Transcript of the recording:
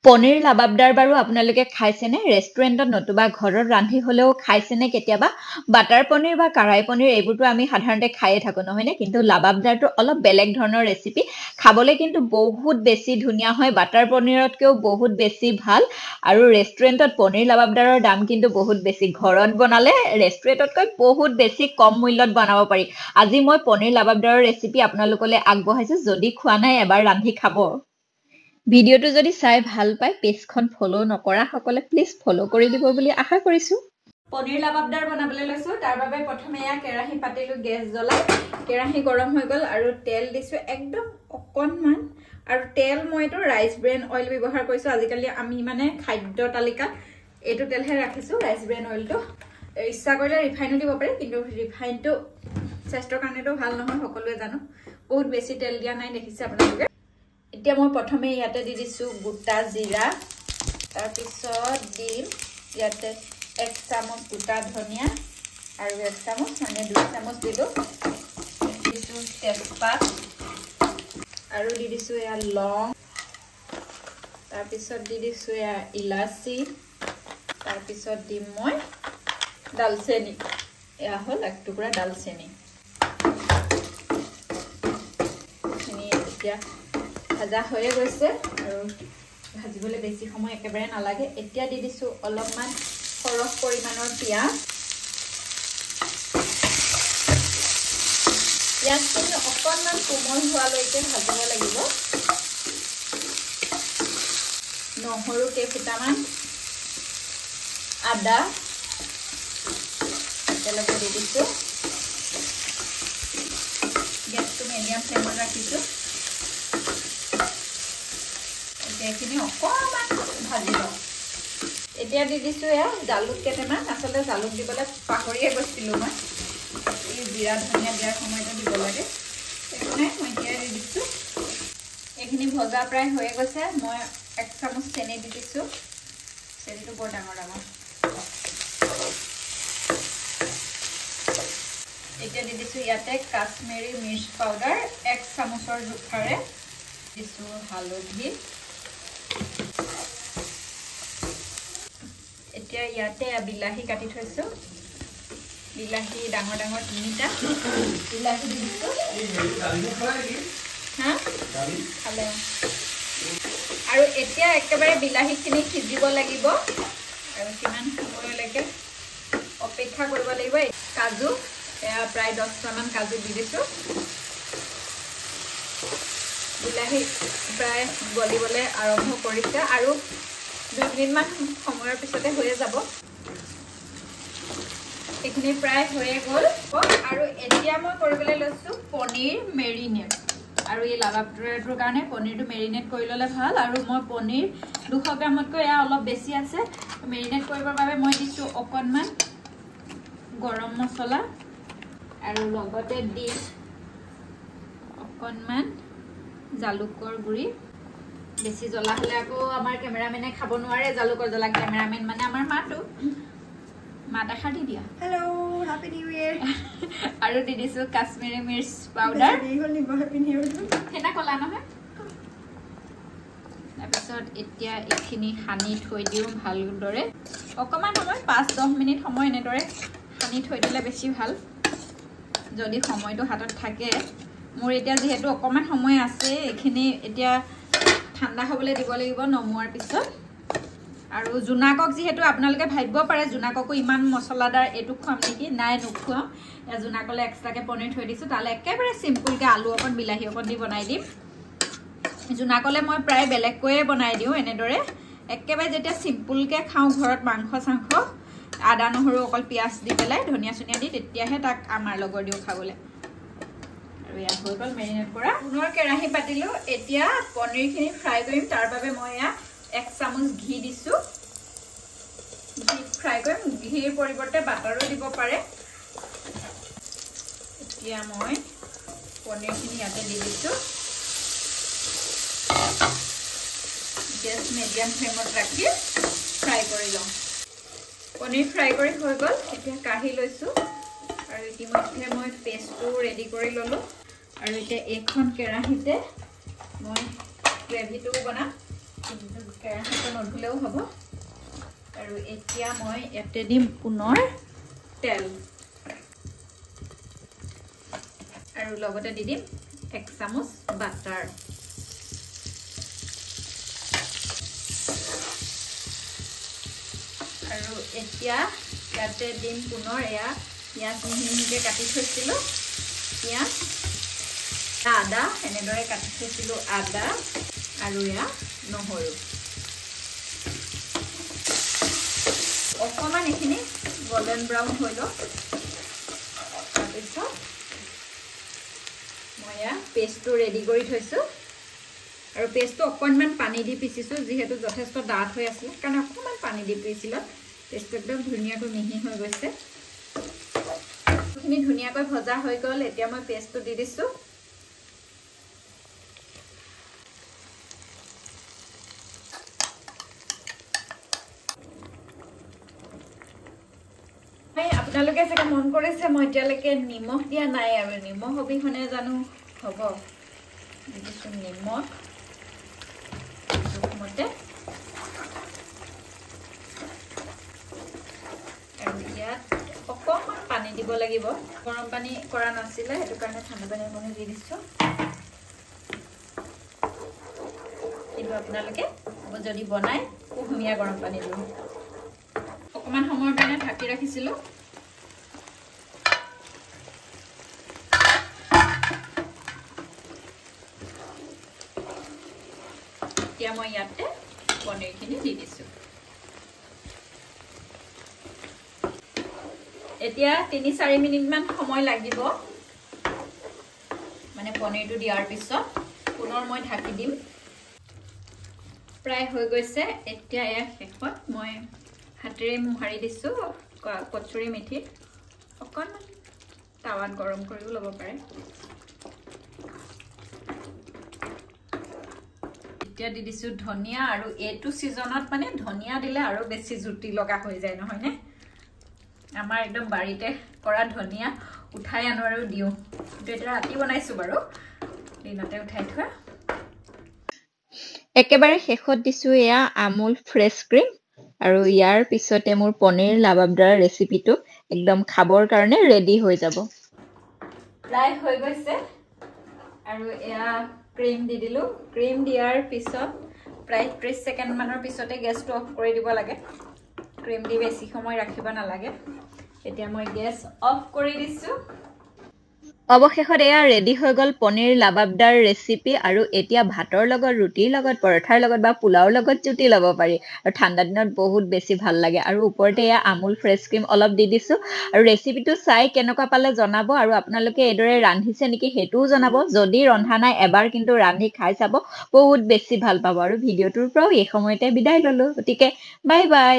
পনীৰ লাবাবদাৰ বাৰু আপোনালোকে খাইছেনে ৰেষ্টুৰেণ্টত নতুবা ঘৰত ৰান্ধি হ'লেও খাইছেনে কেতিয়াবা বাটাৰ পনীৰ বা কাৰাই পনীৰ এইবোৰতো আমি সাধাৰণতে খায়ে থাকো নহয়নে কিন্তু লাবাবদাৰটো অলপ বেলেগ ধৰণৰ ৰেচিপি খাবলৈ কিন্তু বহুত বেছি ধুনীয়া হয় বাটাৰ পনীৰতকৈও বহুত বেছি ভাল আৰু ৰেষ্টুৰেণ্টত পনীৰ লাবাবদাৰৰ দাম কিন্তু বহুত বেছি ঘৰত বনালে ৰেষ্টুৰেণ্টতকৈ বহুত বেছি কম মূল্যত বনাব পাৰি আজি মই পনীৰ লাবাবদাৰৰ ৰেচিপি আপোনালোকলৈ আগবঢ়াইছো যদি খোৱা নাই এবাৰ ৰান্ধি খাব ভিডিওটো যদি চাই ভাল পায় পেজখন ফলো নকৰা সকলে প্লিজ ফলো কৰি দিব বুলি আশা কৰিছো পনীৰ লাবাবদাৰ বনাবলৈ লৈছো তাৰ বাবে প্ৰথমে ইয়া কেৰাহী পাতিলো গেছ জ্বলাই কেৰাহী গৰম হৈ গল আৰু তেল দিছো একদম অকনমান আৰু তেল মইটো ৰাইস ব্ৰেন অইল ব্যৱহাৰ কৰিছো আজিকালি আমি মানে খাদ্য তালিকা এটো তেলহে ৰাখিছো ৰাইস ব্ৰেন অইলটো ইচ্ছা কৰিলে ৰিফাইনো দিব পাৰে কিন্তু ৰিফাইনটো স্বাস্থ্যৰ কাৰণেটো ভাল নহয় সকলোৱে জানো বহুত বেছি তেল দিয়া নাই দেখিছে আপোনালোকে এতিয়া মই প্ৰথমে ইয়াতে দি দিছো গোটা জিৰা তাৰ পিছত দিম ইয়াতে 1 চামুচ গোটা ধনিয়া আৰু 1 চামুচ মানে 2 চামুচ দিলো দিছো তেজপাত আৰু দি দিছো ইয়া লং তাৰ পিছত দি দিছো ইয়া ইলাচি তাৰ পিছত দিম মই দালচেনি এয়া হল এক টুকুৰা দালচেনি খিনি এতিয়া ভাজা হয়ে গৈছে আৰু ভাজিবলৈ বেছি সময় একেবাৰে নালাগে এতিয়া দি দিছো অলপমান সৰহ পৰিমাণৰ পিয়াজ পিয়াজখিনি অকণমান কোমল হোৱালৈকে ভাজিব লাগিব নহৰু কেইফুটামান আদা একেলগে দি দিছো গেছটো মিডিয়াম ফ্লেমত ৰাখিছো এখিনি অকমান ভাজি লওঁ এতিয়া দি দিছো এয়া জালুক কেটেমান আসলে জালুক দিবলৈ পাহৰিয়ে গৈছিলো মই এই জিৰা ধনিয়া দিয়াৰ সময়তে দিব লাগে এখানে মই এতিয়া দি দিছো এখিনি ভজা প্ৰায় হৈ গৈছে মই 1 চামুচ চেনি দি দিছো চেনিটো বৰ ডাঙৰ এতিয়া দি দিছো ইয়াতে কাশ্মীৰী মিৰ্চ পাউডাৰ 1 চামুচৰ জোখাৰে দিছো হালধি এতিয়া ইয়াতে বিলাহী কাটি থৈছো বিলাহী ডাঙৰ ডাঙৰ তিনিটা বিলাহী দিছো হা খালে আৰু এতিয়া একেবাৰে বিলাহীখিনি সিজিব লাগিব আৰু কিমান সময়লৈকে অপেক্ষা কৰিব লাগিব কাজু এয়া প্ৰায় 10টা মান কাজু দি দিছো বিলাহী প্ৰায় গলিবলৈ আৰম্ভ কৰিছে আৰু 2 মিনিটমান সময়ৰ পিছতে হৈয়ে যাব এখিনি প্ৰায় হৈয়ে গ'ল আৰু এতিয়া মই কৰিবলৈ লৈছো পনীৰ মেৰিনেট আৰু এই লাবাবদাৰটোৰ কাৰণে পনীৰটো মেৰিনেট কৰি ল'লে ভাল আৰু মই পনীৰ 200 গ্ৰামতকৈ এয়া অলপ বেছি আছে মেৰিনেট কৰিবৰ বাবে মই দিছো অকণমান গৰম মছলা আৰু লগতে দি অকণমান জালুকৰ গুৰি বেছি জ্বলা হলে আকৌ আমাৰ কেমেৰামেনে খাব নোৱাৰে জালুকৰ জ্বলা কেমেৰামেন মানে আমাৰ মাটো মাটা খাটি দিয়া হেল্ল হ্যাপি নিউ ইয়াৰ আৰু দি দিছো কাশ্মীৰী মিৰ্চ পাউডাৰ এই হল নিব হ্যাপি নিউ ইয়াৰ হেনা কলা নহয় তাৰপিছত এতিয়া এখিনি সানি থৈ দিও ভালদৰে অকমান সময় 5-10 মিনিট সময় এনেদৰে সানি থৈ দিলে বেছি ভাল যদি সময়টো হাতত থাকে মোৰ এতিয়া যেহেতু অকমান সময় আছে এখিনি এতিয়া ঠাণ্ডা হ'বলৈ দিব লাগিব নমুৱাৰ পিছত আৰু জুনাকক যেহেতু আপোনালোকে ভাবিব পাৰে জুনাককো ইমান মছলাদাৰ এটু খুৱাম নেকি নাই নুখুৱাম এ জুনাকলে এক্সট্ৰাকে পনীৰ থৈ দিছো তালে একেবাৰে সিম্পলকে আলু অকন বিলাহী অকন দি বনাই দিম জুনাকলে মই প্ৰায় বেলেগকৈ বনাই দিও এনেদৰে একেবাৰে যেতিয়া সিম্পলকে খাও ঘৰত মাংস সাংখ আদা নহৰু অকল পিয়াজ দি পেলাই ধনিয়া চনিয়া দি তেতিয়াহে তাক আমাৰ লগৰ দিও খাবলৈ আৰু ইয়া হৈ গল মেৰিনেট কৰা পুনৰ কেৰাহী পাতিলো এতিয়া পনীৰখিনি ফ্ৰাই কৰিম তাৰ বাবে মই ইয়া 1 চামুচ ঘি দিছো ঘি ফ্ৰাই কৰিম ঘিৰ পৰিৱৰ্তে বাটাৰো দিব পাৰে এতিয়া মই পনীৰখিনি ইয়াতে দি দিছো গেছ মিডিয়াম ফ্লেমত ৰাখি ফ্ৰাই কৰি লওঁ পনীৰ ফ্ৰাই কৰি হৈ গল এতিয়া কাঢ়ি লৈছো আৰু ইতিমধ্যে মই পেষ্টটো ৰেডি কৰি ললো আৰু এতিয়া এখন কেৰাহীতে মই গ্ৰেভিটো বনাম কেৰাহীটো নধুলেও হ'ব আৰু এতিয়া মই ইয়াতে দিম পুনৰ তেল আৰু লগতে দি দিম 1 চামুচ বাটাৰ আৰু এতিয়া ইয়াতে দিম পুনৰ এয়া পিঁয়াজ মিহিমিহিকে কাটি থৈছিলোঁ পিঁয়াজ আদা এনেদৰে কাটি থৈছিলোঁ আদা আৰু এয়া নহৰু অকণমান এইখিনি গোল্ডেন ব্ৰাউন হৈ লওক তাৰপিছত মই এয়া পেষ্টটো ৰেডি কৰি থৈছোঁ আৰু পেষ্টটো অকণমান পানী দি পিচিছোঁ যিহেতু যথেষ্ট ডাঠ হৈ আছিলে কাৰণ অকণমান পানী দি পিচিলত পেষ্টটো একদম ধুনীয়াকৈ মিহি হৈ গৈছে এইখিনি ধুনীয়াকৈ ভজা হৈ গ'ল এতিয়া মই পেষ্টটো দি দিছোঁ আপোনালোকে চাগে মন কৰিছে মই এতিয়ালৈকে নিমখ দিয়া নাই আৰু নিমখ অবিহনে জানো হ'ব দিছোঁ নিমখ জোখমতে আৰু ইয়াত অকণমান পানী দিব লাগিব গৰম পানী কৰা নাছিলে সেইটো কাৰণে ঠাণ্ডা পানী অকণমান দি দিছোঁ কিন্তু আপোনালোকে যদি বনায় কুহুমীয়া গৰম পানী দিব অকণমান সময়ৰ কাৰণে ঢাকি ৰাখিছিলোঁ এতিয়া মই ইয়াতে পনীৰখিনি দি দিছোঁ এতিয়া 3-4 মিনিটমান সময় লাগিব মানে পনীৰটো দিয়াৰ পিছত পুনৰ মই ঢাকি দিম প্ৰায় হৈ গৈছে এতিয়া এয়া শেষত মই হাতেৰে মোহাৰি দিছোঁ কচুৰি মেথি অকণমান টাৱাত গৰম কৰিও ল'ব পাৰে এতিয়া দি দিছোঁ ধনিয়া আৰু এইটো ছিজনত মানে ধনিয়া দিলে আৰু বেছি জুতি লগা হৈ যায় নহয়নে আমাৰ একদম বাৰীতে কৰা ধনিয়া উঠাই আনো আৰু দিওঁ কিন্তু এটা ৰাতি বনাইছোঁ বাৰু দিনতে উঠাই থোৱা একেবাৰে শেষত দিছোঁ এয়া আমুল ফ্ৰেছ ক্ৰীম আৰু ইয়াৰ পিছতে মোৰ পনীৰ লাবাবদাৰ ৰেচিপিটো একদম খাবৰ কাৰণে ৰেডি হৈ যাব প্ৰায় হৈ গৈছে আৰু এয়া ক্ৰীম দি দিলোঁ ক্ৰীম দিয়াৰ পিছত প্ৰায় 30 ছেকেণ্ড মানৰ পিছতে গেছটো অফ কৰি দিব লাগে ক্ৰীম দি বেছি সময় ৰাখিব নালাগে এতিয়া মই গেছ অফ কৰি দিছোঁ অৱশেষত এয়া ৰেডি হৈ গ'ল পনীৰ লাবাবদাৰ ৰেচিপি আৰু এতিয়া ভাতৰ লগত ৰুটিৰ লগত পৰঠাৰ লগত বা পোলাওৰ লগত জুতি ল'ব পাৰি আৰু ঠাণ্ডা দিনত বহুত বেছি ভাল লাগে আৰু ওপৰতে এয়া আমুল ফ্ৰেছ ক্ৰীম অলপ দি দিছোঁ আৰু ৰেচিপিটো চাই কেনেকুৱা পালে জনাব আৰু আপোনালোকে এইদৰে ৰান্ধিছে নেকি সেইটোও জনাব যদি ৰন্ধা নাই এবাৰ কিন্তু ৰান্ধি খাই চাব বহুত বেছি ভাল পাব আৰু ভিডিঅ'টোৰ পৰাও এই সময়তে বিদায় ল'লোঁ গতিকে বাই বাই